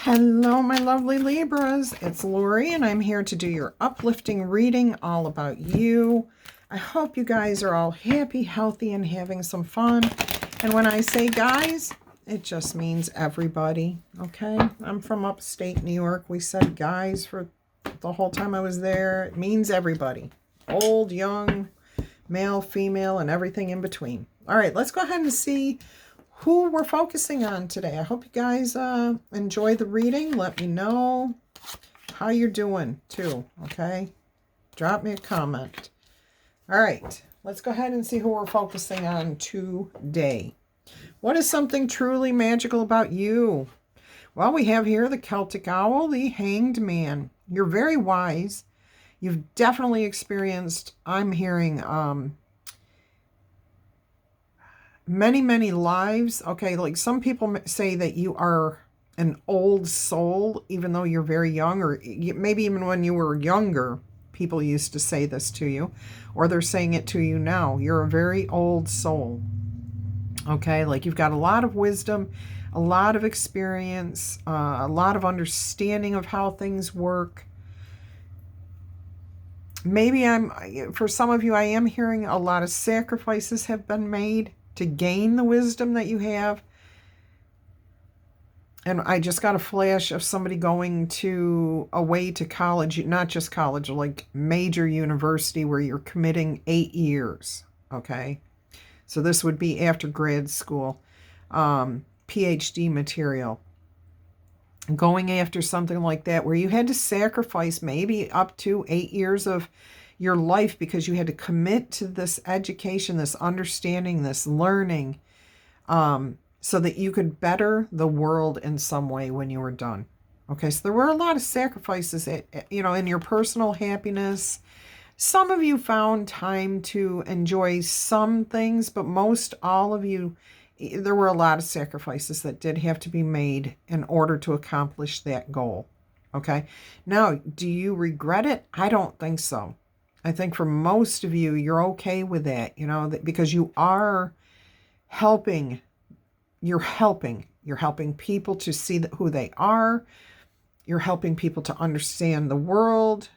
Hello, my lovely Libras. It's Laurie, and I'm here to do your uplifting reading all about you. I hope you guys are all happy, healthy, and having some fun. And when I say guys, it just means everybody, okay? I'm from upstate New York. We said guys for the whole time I was there. It means everybody. Old, young, male, female, and everything in between. All right, let's go ahead and see who we're focusing on today. I hope you guys enjoy the reading. Let me know how you're doing too, okay? Drop me a comment. All right, let's go ahead and see who we're focusing on today. What is something truly magical about you? Well, we have here the Celtic Owl, the Hanged Man. You're very wise. You've definitely experienced, I'm hearing, many lives. Okay, like some people say that you are an old soul even though you're very young, or maybe even when you were younger people used to say this to you, or they're saying it to you now. You're a very old soul. Okay, like you've got a lot of wisdom, a lot of experience, a lot of understanding of how things work. Maybe for some of you, I am hearing a lot of sacrifices have been made to gain the wisdom that you have. And I just got a flash of somebody going away to college, not just college, like major university where you're committing 8 years. Okay. So this would be after grad school, PhD material. Going after something like that where you had to sacrifice maybe up to 8 years of your life because you had to commit to this education, this understanding, this learning, so that you could better the world in some way when you were done. Okay, so there were a lot of sacrifices, in your personal happiness. Some of you found time to enjoy some things, but most all of you, there were a lot of sacrifices that did have to be made in order to accomplish that goal. Okay, now, do you regret it? I don't think so. I think for most of you, you're okay with that, because you are helping. You're helping people to see who they are. You're helping people to understand the world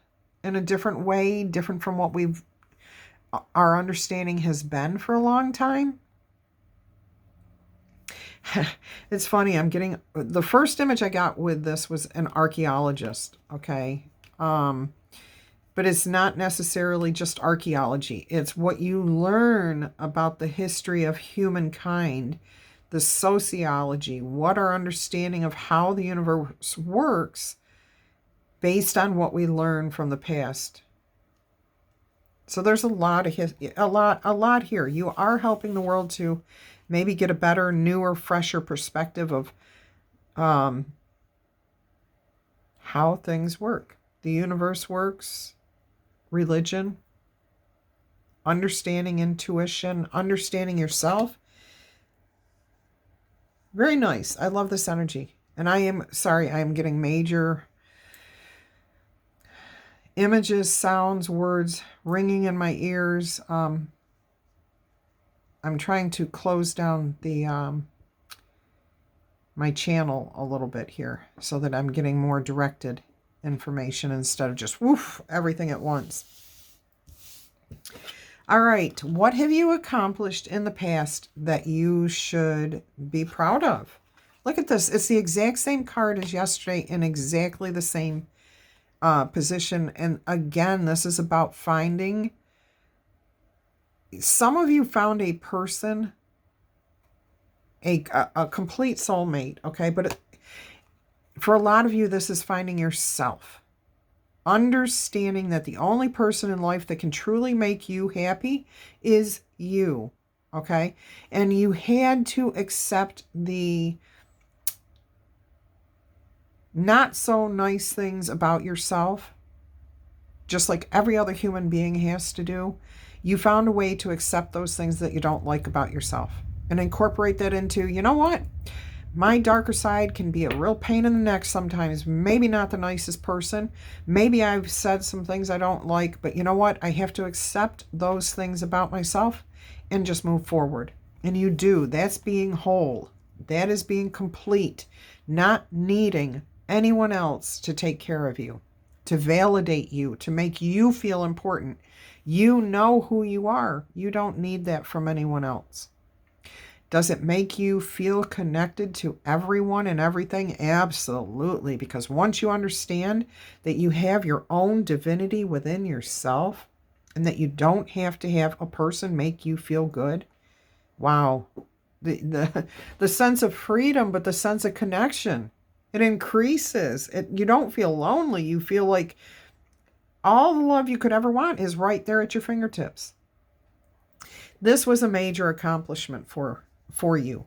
in a different way, different from what our understanding has been for a long time. It's funny, the first image I got with this was an archaeologist, okay? But it's not necessarily just archaeology. It's what you learn about the history of humankind, the sociology, what our understanding of how the universe works based on what we learn from the past. So there's a lot here. You are helping the world to maybe get a better, newer, fresher perspective of how things work. The universe works, religion, understanding intuition, understanding yourself. Very nice. I love this energy. And I am getting major images, sounds, words ringing in my ears. I'm trying to close down my channel a little bit here so that I'm getting more directed information instead of just everything at once. All right, what have you accomplished in the past that you should be proud of? Look at this. It's the exact same card as yesterday in exactly the same position. And again, this is about finding. Some of you found a person, a complete soulmate, okay? But for a lot of you, this is finding yourself. Understanding that the only person in life that can truly make you happy is you, okay? And you had to accept the not so nice things about yourself, just like every other human being has to do. You found a way to accept those things that you don't like about yourself and incorporate that into, you know what? My darker side can be a real pain in the neck sometimes. Maybe not the nicest person. Maybe I've said some things I don't like, but you know what? I have to accept those things about myself and just move forward. And you do. That's being whole. That is being complete. Not needing anyone else to take care of you, to validate you, to make you feel important. You know who you are. You don't need that from anyone else. Does it make you feel connected to everyone and everything? Absolutely. Because once you understand that you have your own divinity within yourself and that you don't have to have a person make you feel good, wow. The sense of freedom, but the sense of connection, it increases. You don't feel lonely. You feel like all the love you could ever want is right there at your fingertips. This was a major accomplishment for you.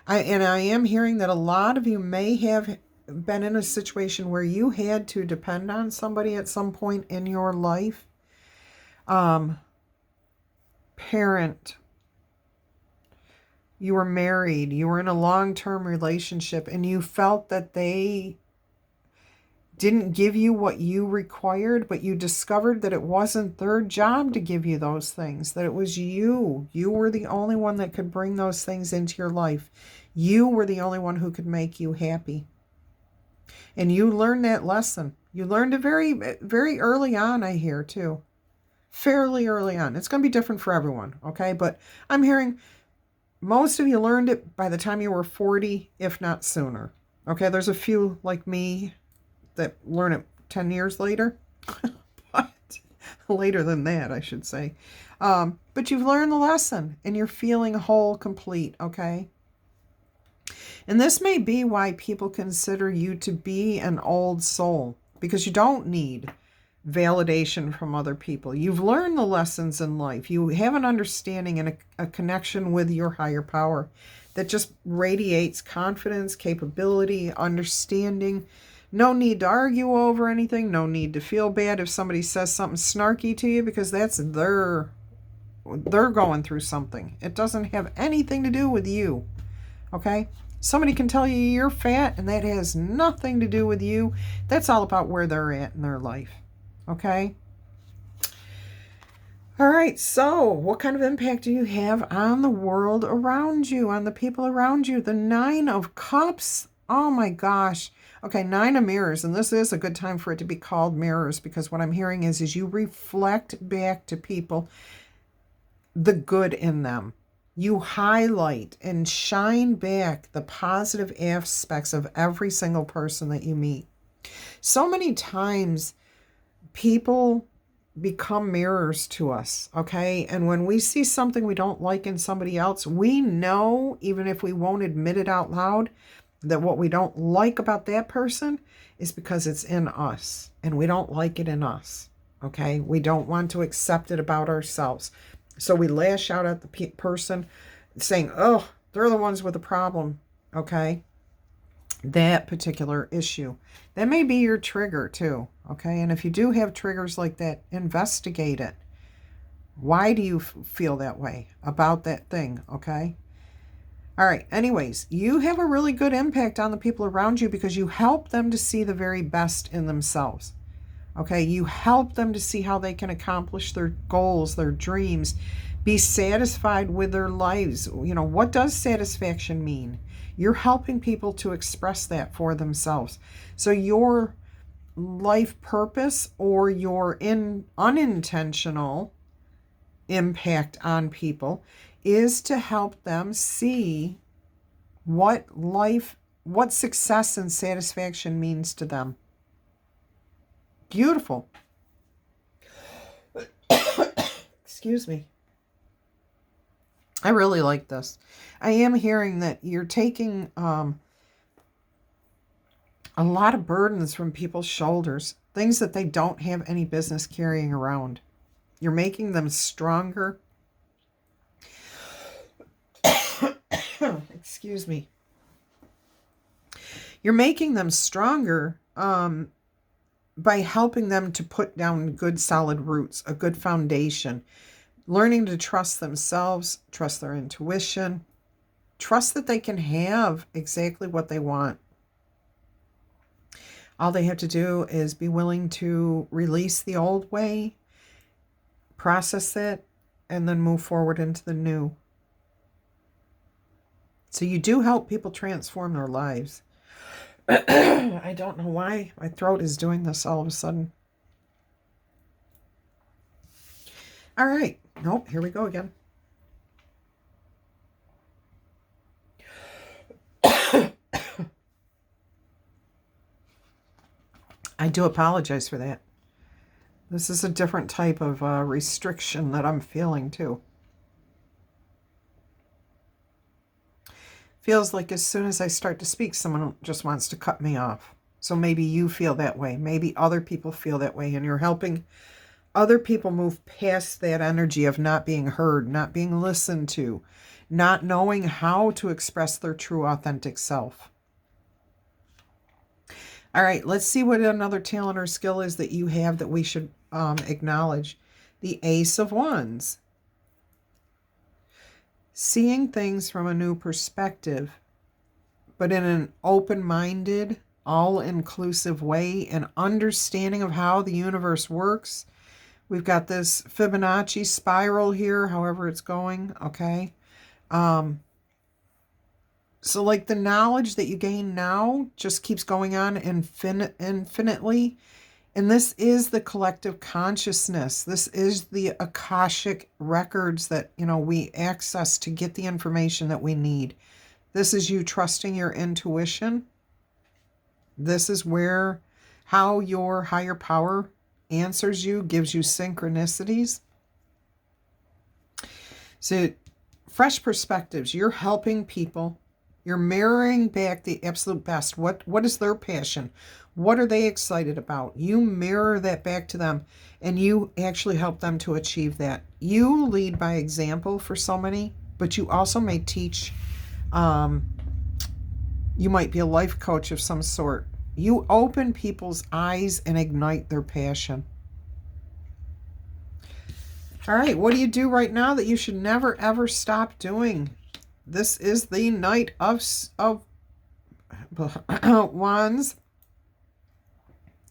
I am hearing that a lot of you may have been in a situation where you had to depend on somebody at some point in your life. Parent, you were married, you were in a long-term relationship, and you felt that they didn't give you what you required, but you discovered that it wasn't their job to give you those things, that it was you. You were the only one that could bring those things into your life. You were the only one who could make you happy. And you learned that lesson. You learned it very, very early on, I hear, too. Fairly early on. It's going to be different for everyone, okay? But I'm hearing most of you learned it by the time you were 40, if not sooner. Okay, there's a few like me that learn it 10 years later. But later than that, I should say. But you've learned the lesson and you're feeling whole, complete, okay? And this may be why people consider you to be an old soul, because you don't need validation from other people. You've learned the lessons in life. You have an understanding and a connection with your higher power that just radiates confidence, capability, understanding. No need to argue over anything. No need to feel bad if somebody says something snarky to you, because that's they're going through something. It doesn't have anything to do with you. Okay? Somebody can tell you you're fat and that has nothing to do with you. That's all about where they're at in their life. Okay? All right, so what kind of impact do you have on the world around you, on the people around you? The 9 of Cups. Oh my gosh. Okay, 9 of Mirrors, and this is a good time for it to be called Mirrors, because what I'm hearing is you reflect back to people the good in them. You highlight and shine back the positive aspects of every single person that you meet. So many times people become mirrors to us, okay? And when we see something we don't like in somebody else, we know, even if we won't admit it out loud, that what we don't like about that person is because it's in us, and we don't like it in us, okay? We don't want to accept it about ourselves. So we lash out at the person saying, oh, they're the ones with the problem, okay? That particular issue. That may be your trigger too, okay? And if you do have triggers like that, investigate it. Why do you feel that way about that thing, okay? All right, anyways, you have a really good impact on the people around you because you help them to see the very best in themselves, okay? You help them to see how they can accomplish their goals, their dreams, be satisfied with their lives. You know, what does satisfaction mean? You're helping people to express that for themselves. So your life purpose or your unintentional impact on people is to help them see what success and satisfaction means to them. Beautiful. Excuse me. I really like this. I am hearing that you're taking a lot of burdens from people's shoulders, things that they don't have any business carrying around. You're making them stronger. Excuse me. You're making them stronger by helping them to put down good solid roots, a good foundation, learning to trust themselves, trust their intuition, trust that they can have exactly what they want. All they have to do is be willing to release the old way, process it, and then move forward into the new. So you do help people transform their lives. I don't know why my throat is doing this all of a sudden. All right. Nope, here we go again. I do apologize for that. This is a different type of restriction that I'm feeling too. Feels like as soon as I start to speak, someone just wants to cut me off. So maybe you feel that way. Maybe other people feel that way, and you're helping other people move past that energy of not being heard, not being listened to, not knowing how to express their true authentic self. All right, let's see what another talent or skill is that you have that we should acknowledge. The Ace of Wands. Seeing things from a new perspective, but in an open-minded, all-inclusive way, an understanding of how the universe works. We've got this Fibonacci spiral here, however it's going, okay? So like the knowledge that you gain now just keeps going on infinitely. And this is the collective consciousness. This is the Akashic records that, we access to get the information that we need. This is you trusting your intuition. This is how your higher power answers you, gives you synchronicities. So fresh perspectives. You're helping people. You're mirroring back the absolute best. What is their passion? What are they excited about? You mirror that back to them, and you actually help them to achieve that. You lead by example for so many, but you also may teach. You might be a life coach of some sort. You open people's eyes and ignite their passion. All right, what do you do right now that you should never, ever stop doing? This is the Knight of Wands.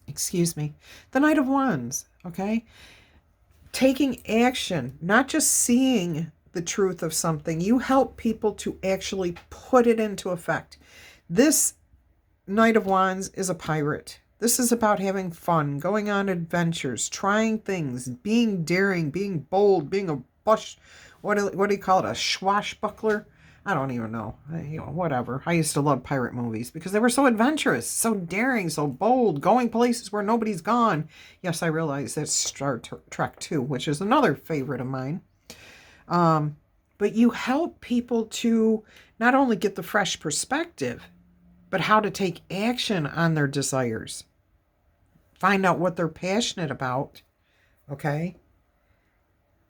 Excuse me. The Knight of Wands, okay? Taking action, not just seeing the truth of something. You help people to actually put it into effect. This Knight of Wands is a pirate. This is about having fun, going on adventures, trying things, being daring, being bold, being a what do you call it, a swashbuckler? I don't even know. Whatever. I used to love pirate movies because they were so adventurous, so daring, so bold, going places where nobody's gone. Yes, I realize that's Star Trek too, which is another favorite of mine. But you help people to not only get the fresh perspective, but how to take action on their desires. Find out what they're passionate about. Okay?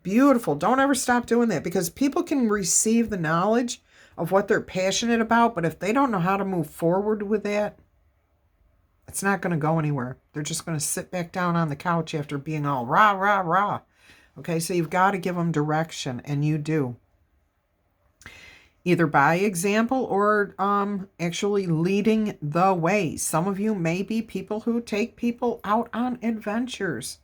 Beautiful. Don't ever stop doing that, because people can receive the knowledge of what they're passionate about, but if they don't know how to move forward with that, it's not going to go anywhere. They're just going to sit back down on the couch after being all rah, rah, rah. Okay, so you've got to give them direction, and you do. Either by example or actually leading the way. Some of you may be people who take people out on adventures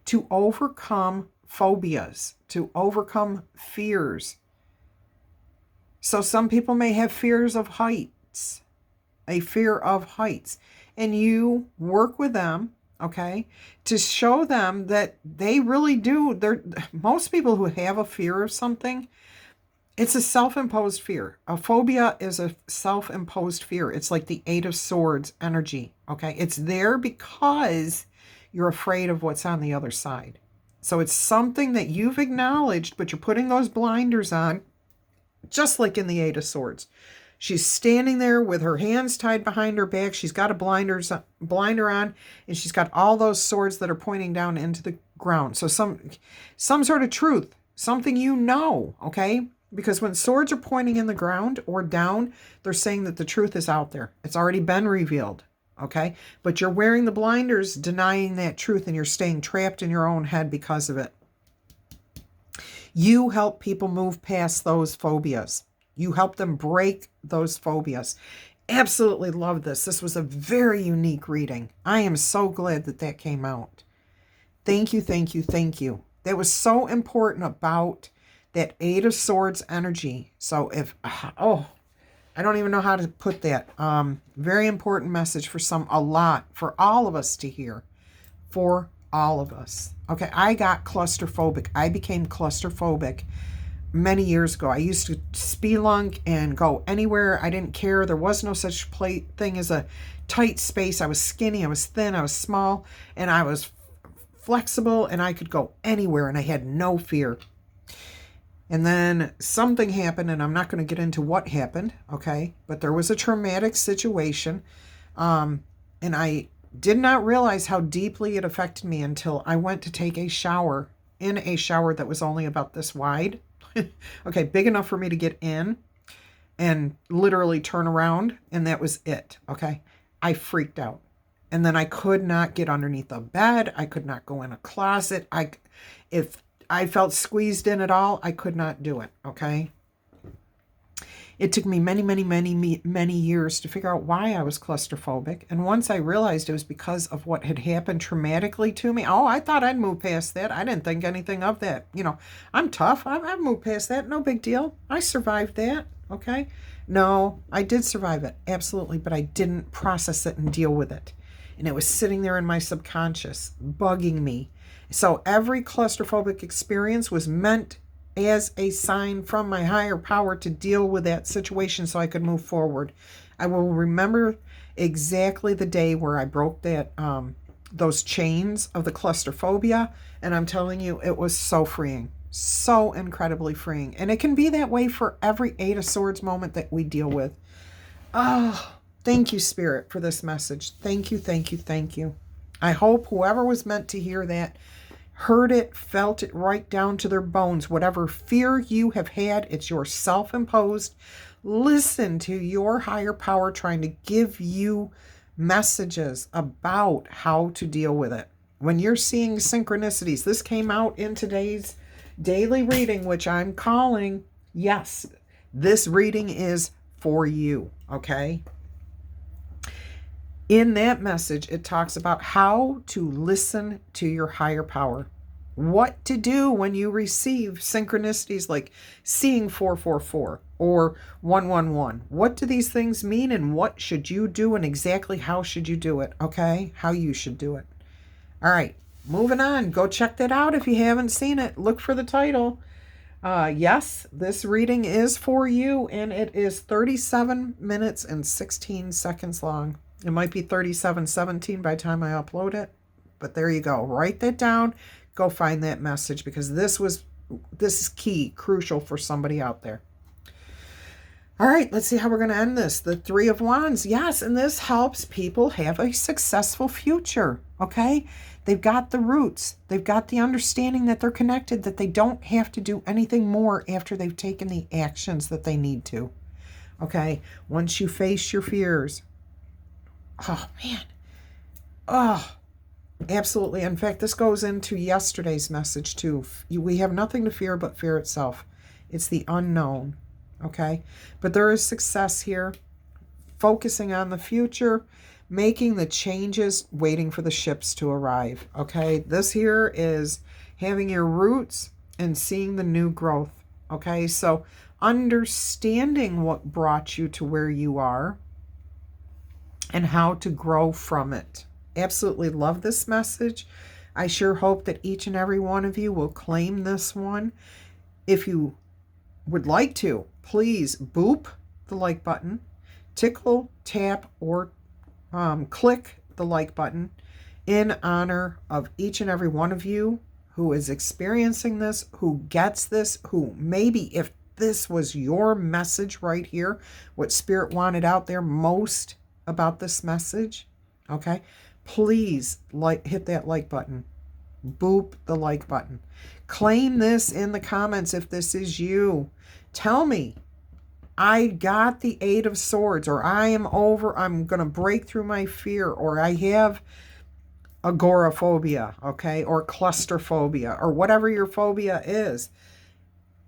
to overcome phobias, to overcome fears. So some people may have fears of heights, a fear of heights, and you work with them, okay, to show them that they really do. Most people who have a fear of something, it's a self-imposed fear. A phobia is a self-imposed fear. It's like the Eight of Swords energy, okay? It's there because you're afraid of what's on the other side. So it's something that you've acknowledged, but you're putting those blinders on, just like in the Eight of Swords. She's standing there with her hands tied behind her back. She's got a blinder on, and she's got all those swords that are pointing down into the ground. So some sort of truth, something okay? Because when swords are pointing in the ground or down, they're saying that the truth is out there. It's already been revealed. Okay, but you're wearing the blinders, denying that truth, and you're staying trapped in your own head because of it. You help people move past those phobias. You help them break those phobias. Absolutely love this. This was a very unique reading. I am so glad that came out. Thank you, thank you, thank you. That was so important about that Eight of Swords energy. So I I don't even know how to put that. Very important message for for all of us to hear. For all of us. Okay, I got claustrophobic. I became claustrophobic many years ago. I used to spelunk and go anywhere. I didn't care. There was no such thing as a tight space. I was skinny, I was thin, I was small, and I was flexible, and I could go anywhere, and I had no fear. And then something happened, and I'm not going to get into what happened, okay? But there was a traumatic situation, and I did not realize how deeply it affected me until I went to take a shower in a shower that was only about this wide. Okay, big enough for me to get in and literally turn around, and that was it, okay? I freaked out. And then I could not get underneath the bed. I could not go in a closet. If I felt squeezed in at all, I could not do it, okay? It took me many years to figure out why I was claustrophobic. And once I realized it was because of what had happened traumatically to me, I thought I'd move past that. I didn't think anything of that. You know, I'm tough. I've moved past that. No big deal. I survived that, okay? No, I did survive it, absolutely, but I didn't process it and deal with it. And it was sitting there in my subconscious, bugging me. So every claustrophobic experience was meant as a sign from my higher power to deal with that situation so I could move forward. I will remember exactly the day where I broke that those chains of the claustrophobia, and I'm telling you, it was so freeing, so incredibly freeing. And it can be that way for every Eight of Swords moment that we deal with. Oh, thank you, Spirit, for this message. Thank you, thank you, thank you. I hope whoever was meant to hear that heard it, felt it right down to their bones. Whatever fear you have had, it's your self-imposed. Listen to your higher power trying to give you messages about how to deal with it. When you're seeing synchronicities, this came out in today's daily reading, which I'm calling, yes, this reading is for you, okay? In that message, it talks about how to listen to your higher power. What to do when you receive synchronicities like seeing 444 or 111. What do these things mean, and what should you do, and exactly how should you do it, okay? How you should do it. All right, moving on. Go check that out if you haven't seen it. Look for the title. Yes, this reading is for you, and it is 37 minutes and 16 seconds long. It might be 37:17 by the time I upload it, but there you go. Write that down. Go find that message, because this is key, crucial for somebody out there. All right, let's see how we're going to end this. The Three of Wands. Yes, and this helps people have a successful future, okay? They've got the roots. They've got the understanding that they're connected, that they don't have to do anything more after they've taken the actions that they need to, okay? Once you face your fears, oh, man. Oh, absolutely. In fact, this goes into yesterday's message, too. We have nothing to fear but fear itself. It's the unknown, okay? But there is success here. Focusing on the future, making the changes, waiting for the ships to arrive, okay? This here is having your roots and seeing the new growth, okay? So understanding what brought you to where you are, and how to grow from it. Absolutely love this message. I sure hope that each and every one of you will claim this one. If you would like to, please boop the like button, tickle, tap, or click the like button in honor of each and every one of you who is experiencing this, who gets this, who maybe, if this was your message right here, what Spirit wanted out there most about this message, okay, please hit that like button. Boop the like button. Claim this in the comments if this is you. Tell me, I got the Eight of Swords, or I'm going to break through my fear, or I have agoraphobia, okay, or claustrophobia, or whatever your phobia is.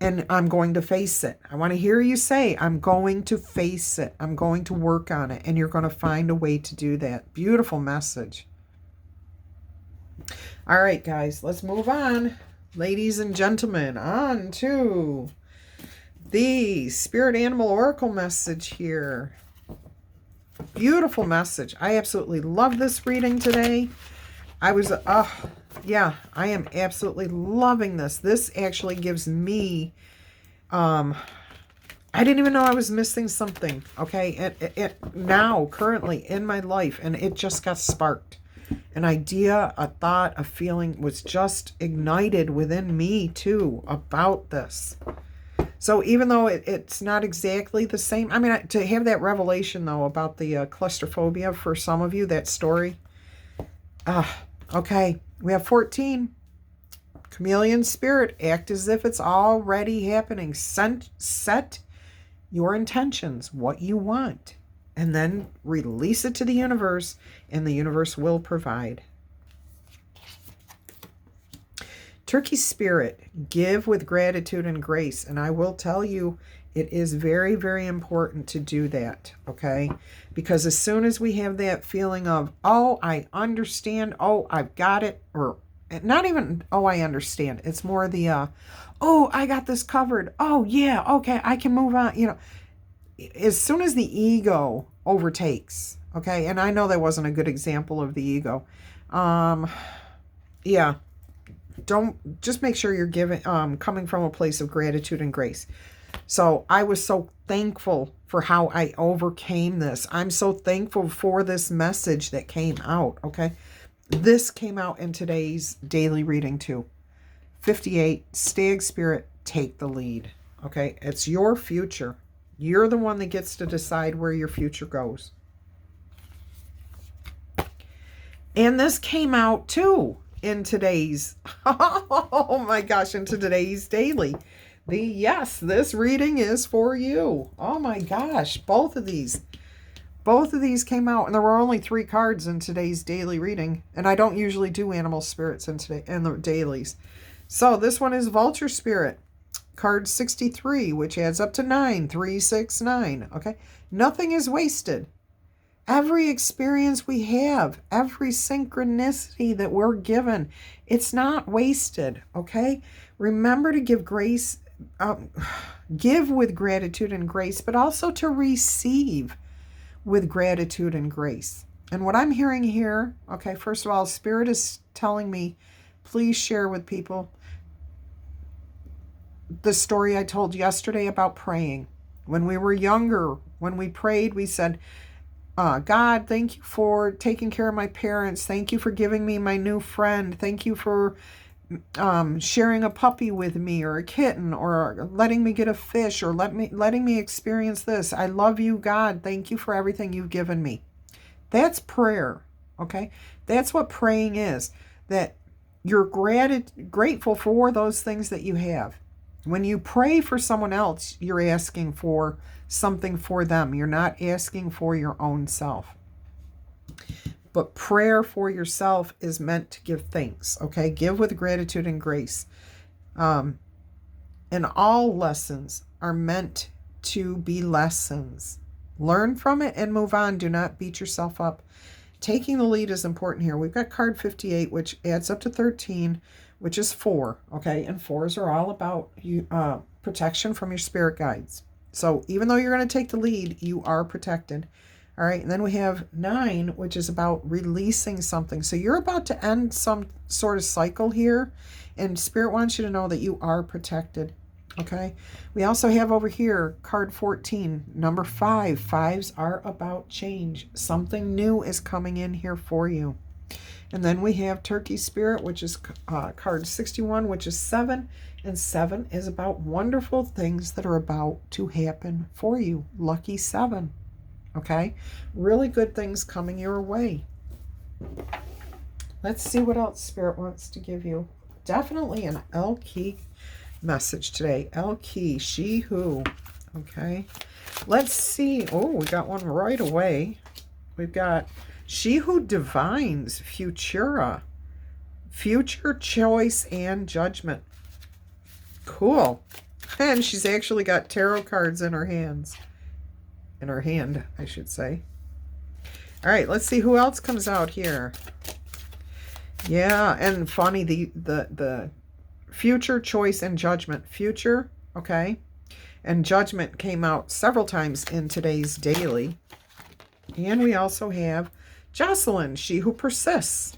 And I'm going to face it. I want to hear you say, I'm going to face it. I'm going to work on it. And you're going to find a way to do that. Beautiful message. All right, guys, let's move on. Ladies and gentlemen, on to the Spirit Animal Oracle message here. Beautiful message. I absolutely love this reading today. Yeah, I am absolutely loving this. This actually gives me, I didn't even know I was missing something, okay? It now, currently in my life, and it just got sparked. An idea, a thought, a feeling was just ignited within me too about this. So even though it's not exactly the same, I mean, to have that revelation though about the claustrophobia for some of you, that story. Okay, we have 14. Chameleon spirit, act as if it's already happening. Set your intentions, what you want, and then release it to the universe, and the universe will provide. Turkey spirit, give with gratitude and grace. And I will tell you, it is very, very important to do that, okay? Because as soon as we have that feeling of, oh, I understand, oh, I've got it, or not even, oh, I understand. It's more the, oh, I got this covered. Oh, yeah, okay, I can move on. You know, as soon as the ego overtakes, okay? And I know that wasn't a good example of the ego. Yeah. Don't, just make sure you're giving, coming from a place of gratitude and grace. So I was so thankful for how I overcame this. I'm so thankful for this message that came out, okay? This came out in today's daily reading too. 58, Stag Spirit, take the lead, okay? It's your future. You're the one that gets to decide where your future goes. And this came out too in today's, oh my gosh, into today's daily. Yes, this reading is for you. Oh my gosh, both of these came out, and there were only 3 cards in today's daily reading, and I don't usually do animal spirits in the dailies. So this one is Vulture Spirit, card 63, which adds up to 9, 3, 6, 9. Okay, nothing is wasted. Every experience we have, every synchronicity that we're given, it's not wasted, okay? Remember to give grace, give with gratitude and grace, but also to receive with gratitude and grace. And what I'm hearing here, okay, first of all, Spirit is telling me, please share with people the story I told yesterday about praying. When we were younger, when we prayed, we said, God, thank you for taking care of my parents. Thank you for giving me my new friend. Thank you for sharing a puppy with me, or a kitten, or letting me get a fish, or letting me experience this. I love you, God. Thank you for everything you've given me. That's prayer, okay? That's what praying is, that you're grateful for those things that you have. When you pray for someone else, you're asking for something for them. You're not asking for your own self. But prayer for yourself is meant to give thanks, okay? Give with gratitude and grace. And all lessons are meant to be lessons. Learn from it and move on. Do not beat yourself up. Taking the lead is important here. We've got card 58, which adds up to 13, which is 4, okay? And 4s are all about protection from your spirit guides. So even though you're going to take the lead, you are protected. All right, and then we have 9, which is about releasing something. So you're about to end some sort of cycle here, and Spirit wants you to know that you are protected, okay? We also have over here card 14, number 5. 5s are about change. Something new is coming in here for you. And then we have Turkey Spirit, which is card 61, which is 7. And 7 is about wonderful things that are about to happen for you. Lucky 7. Okay? Really good things coming your way. Let's see what else Spirit wants to give you. Definitely an L key message today. L key, she who. Okay? Let's see. Oh, we got one right away. We've got she who divines Futura. Future choice and judgment. Cool. And she's actually got tarot cards in her hands. In her hand, I should say. All right, let's see who else comes out here. Yeah, and funny, the future choice and judgment. Future, okay. And Judgment came out several times in today's daily. And we also have Jocelyn, she who persists.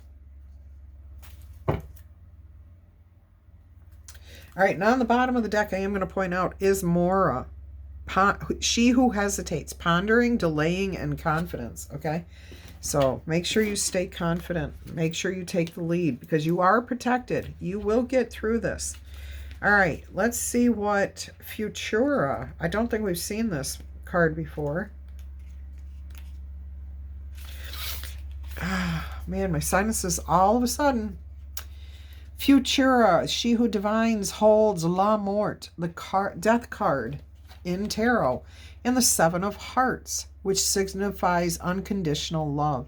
All right, now on the bottom of the deck, I am going to point out is Mora, she who hesitates, pondering, delaying, and confidence, okay? So make sure you stay confident. Make sure you take the lead because you are protected. You will get through this. All right, let's see what Futura. I don't think we've seen this card before. Ah, man, my sinuses all of a sudden. Futura, she who divines, holds La Mort, the death card in tarot, and the Seven of Hearts, which signifies unconditional love.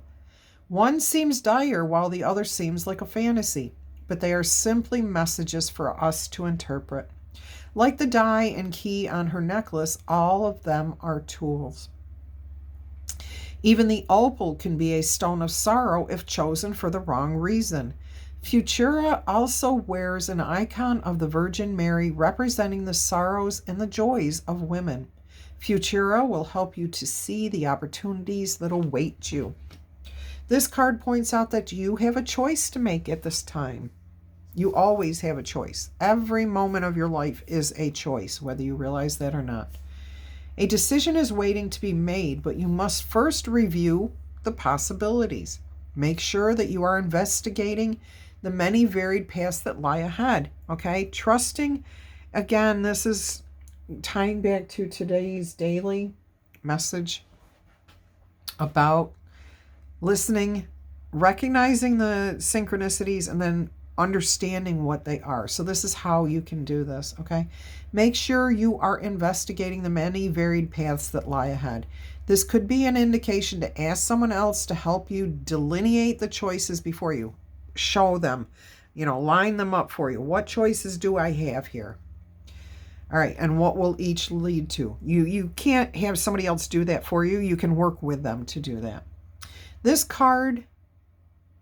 One seems dire while the other seems like a fantasy, but they are simply messages for us to interpret. Like the die and key on her necklace, all of them are tools. Even the opal can be a stone of sorrow if chosen for the wrong reason. Futura also wears an icon of the Virgin Mary representing the sorrows and the joys of women. Futura will help you to see the opportunities that await you. This card points out that you have a choice to make at this time. You always have a choice. Every moment of your life is a choice, whether you realize that or not. A decision is waiting to be made, but you must first review the possibilities. Make sure that you are investigating the many varied paths that lie ahead, okay? Trusting, again, this is tying back to today's daily message about listening, recognizing the synchronicities, and then understanding what they are. So this is how you can do this, okay? Make sure you are investigating the many varied paths that lie ahead. This could be an indication to ask someone else to help you delineate the choices before you. Show them, line them up for you. What choices do I have here? All right, and what will each lead to? You can't have somebody else do that for you. You can work with them to do that. This card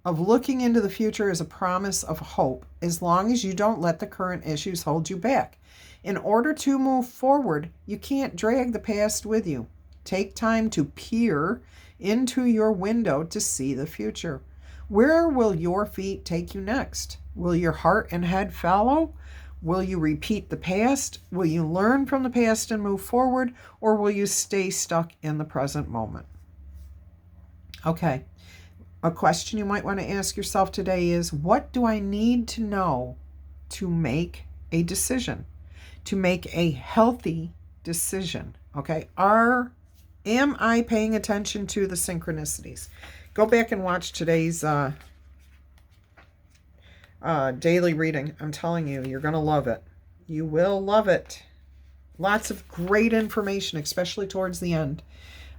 of looking into the future is a promise of hope as long as you don't let the current issues hold you back. In order to move forward, you can't drag the past with you. Take time to peer into your window to see the future. Where will your feet take you next? Will your heart and head follow? Will you repeat the past? Will you learn from the past and move forward? Or will you stay stuck in the present moment? Okay. A question you might want to ask yourself today is, what do I need to know to make a decision? To make a healthy decision, okay? Am I paying attention to the synchronicities? Go back and watch today's daily reading. I'm telling you, you're going to love it. You will love it. Lots of great information, especially towards the end.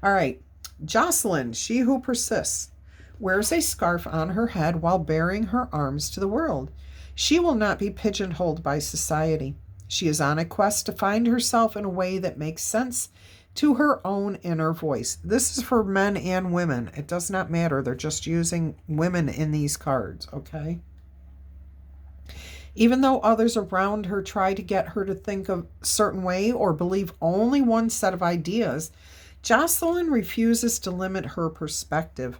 All right. Jocelyn, she who persists, wears a scarf on her head while baring her arms to the world. She will not be pigeonholed by society. She is on a quest to find herself in a way that makes sense to her own inner voice. This is for men and women. It does not matter. They're just using women in these cards, okay? Even though others around her try to get her to think a certain way or believe only one set of ideas, Jocelyn refuses to limit her perspective.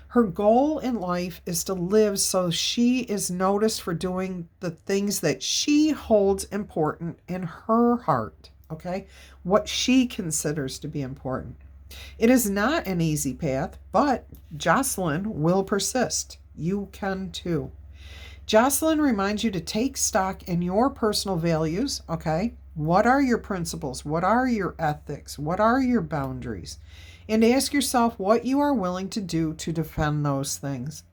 Her goal in life is to live so she is noticed for doing the things that she holds important in her heart, okay? What she considers to be important. It is not an easy path, but Jocelyn will persist. You can too. Jocelyn reminds you to take stock in your personal values, okay? What are your principles? What are your ethics? What are your boundaries? And ask yourself what you are willing to do to defend those things.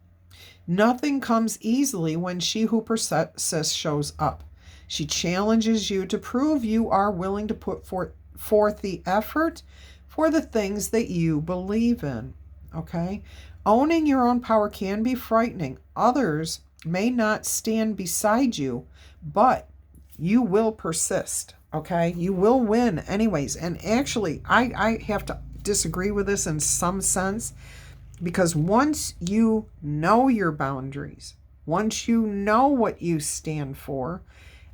Nothing comes easily when she who persists shows up. She challenges you to prove you are willing to put forth the effort for the things that you believe in, okay? Owning your own power can be frightening. Others may not stand beside you, but you will persist, okay? You will win anyways. And actually, I have to disagree with this in some sense, because once you know your boundaries, once you know what you stand for,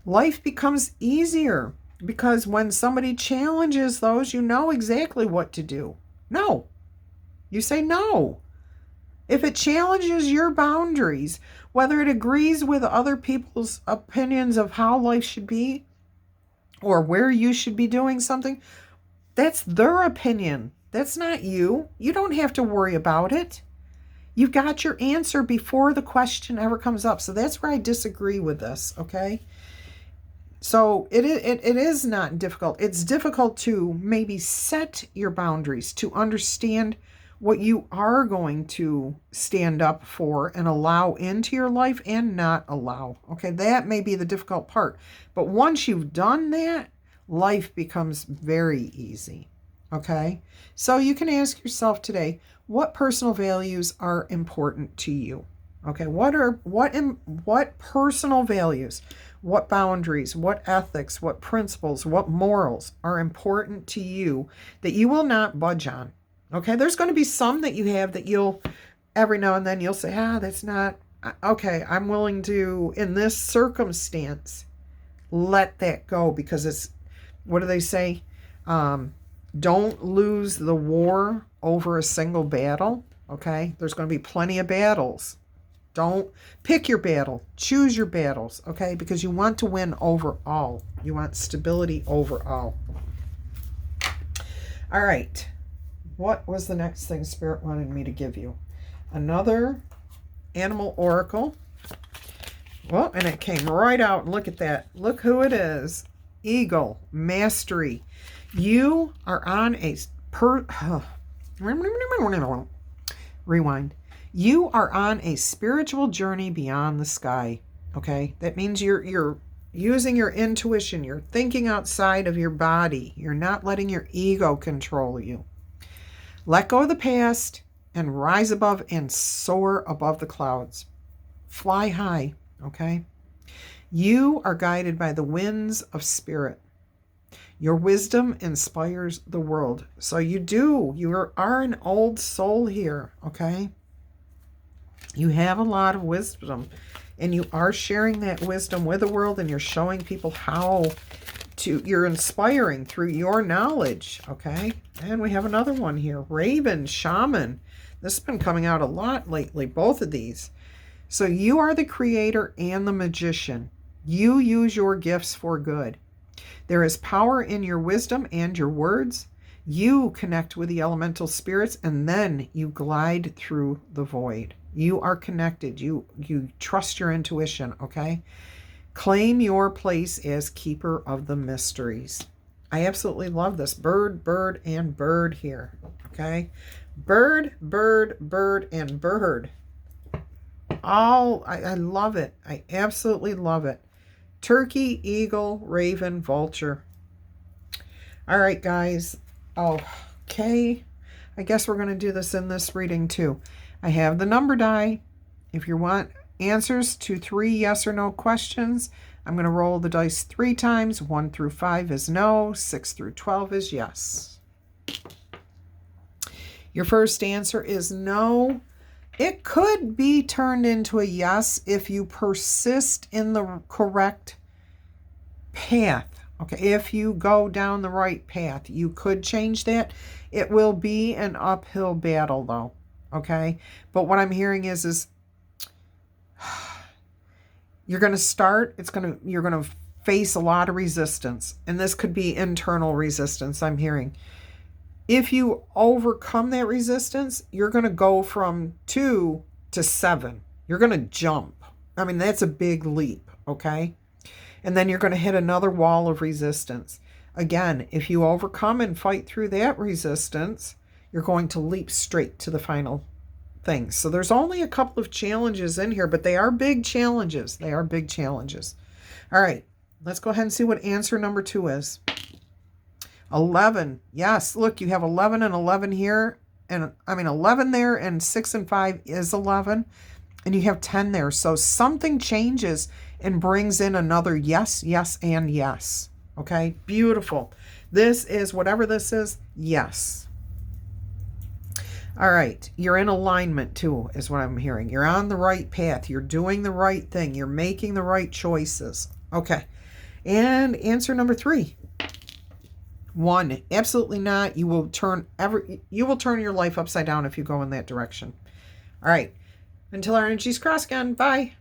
life becomes easier. Because when somebody challenges those, you know exactly what to do. No. You say no. If it challenges your boundaries, whether it agrees with other people's opinions of how life should be or where you should be doing something, that's their opinion. That's not you. You don't have to worry about it. You've got your answer before the question ever comes up. So that's where I disagree with this, okay? So it is not difficult. It's difficult to maybe set your boundaries, to understand what you are going to stand up for and allow into your life and not allow. Okay, that may be the difficult part. But once you've done that, life becomes very easy. Okay, so you can ask yourself today, what personal values are important to you? Okay, what personal values, what boundaries, what ethics, what principles, what morals are important to you that you will not budge on? Okay, there's going to be some that you have that you'll, every now and then you'll say, that's not, okay, I'm willing to, in this circumstance, let that go because it's, what do they say? Don't lose the war over a single battle. Okay, there's going to be plenty of battles. Don't pick your battle. Choose your battles, okay? Because you want to win overall. You want stability overall. All right. What was the next thing Spirit wanted me to give you? Another animal oracle. Well, and it came right out. And look at that. Look who it is. Eagle. Mastery. You are on a... Rewind. You are on a spiritual journey beyond the sky. Okay? That means you're using your intuition. You're thinking outside of your body. You're not letting your ego control you. Let go of the past and rise above and soar above the clouds. Fly high, okay? You are guided by the winds of spirit. Your wisdom inspires the world. So you are an old soul here, okay? You have a lot of wisdom, and you are sharing that wisdom with the world, and you're showing people how to, you're inspiring through your knowledge, okay? And we have another one here, Raven, Shaman. This has been coming out a lot lately, both of these. So you are the creator and the magician. You use your gifts for good. There is power in your wisdom and your words. You connect with the elemental spirits, and then you glide through the void. You are connected. You trust your intuition, okay? Claim your place as keeper of the mysteries. I absolutely love this. Bird, bird, and bird here, okay? Bird, bird, bird, and bird. I love it. I absolutely love it. Turkey, eagle, raven, vulture. All right, guys. Okay. I guess we're going to do this in this reading too. I have the number die. If you want answers to 3 yes or no questions, I'm going to roll the dice 3 times. 1 through 5 is no. 6 through 12 is yes. Your first answer is no. It could be turned into a yes if you persist in the correct path. Okay, if you go down the right path, you could change that. It will be an uphill battle though. Okay, but what I'm hearing is you're going to start, you're going to face a lot of resistance, and this could be internal resistance, I'm hearing. If you overcome that resistance, you're going to go from 2 to 7. You're going to jump. I mean, that's a big leap, okay? And then you're going to hit another wall of resistance. Again, if you overcome and fight through that resistance, you're going to leap straight to the final thing. So there's only a couple of challenges in here, but they are big challenges. They are big challenges. All right, let's go ahead and see what answer number 2 is. 11. Yes, look, you have 11 and 11 here. And 11 there, and 6 and 5 is 11. And you have 10 there. So something changes and brings in another yes, yes, and yes. Okay, beautiful. This is, whatever this is, yes. All right, you're in alignment too, is what I'm hearing. You're on the right path. You're doing the right thing. You're making the right choices. Okay, and answer number 3. One, absolutely not. You will turn your life upside down if you go in that direction. All right. Until our energies cross again. Bye.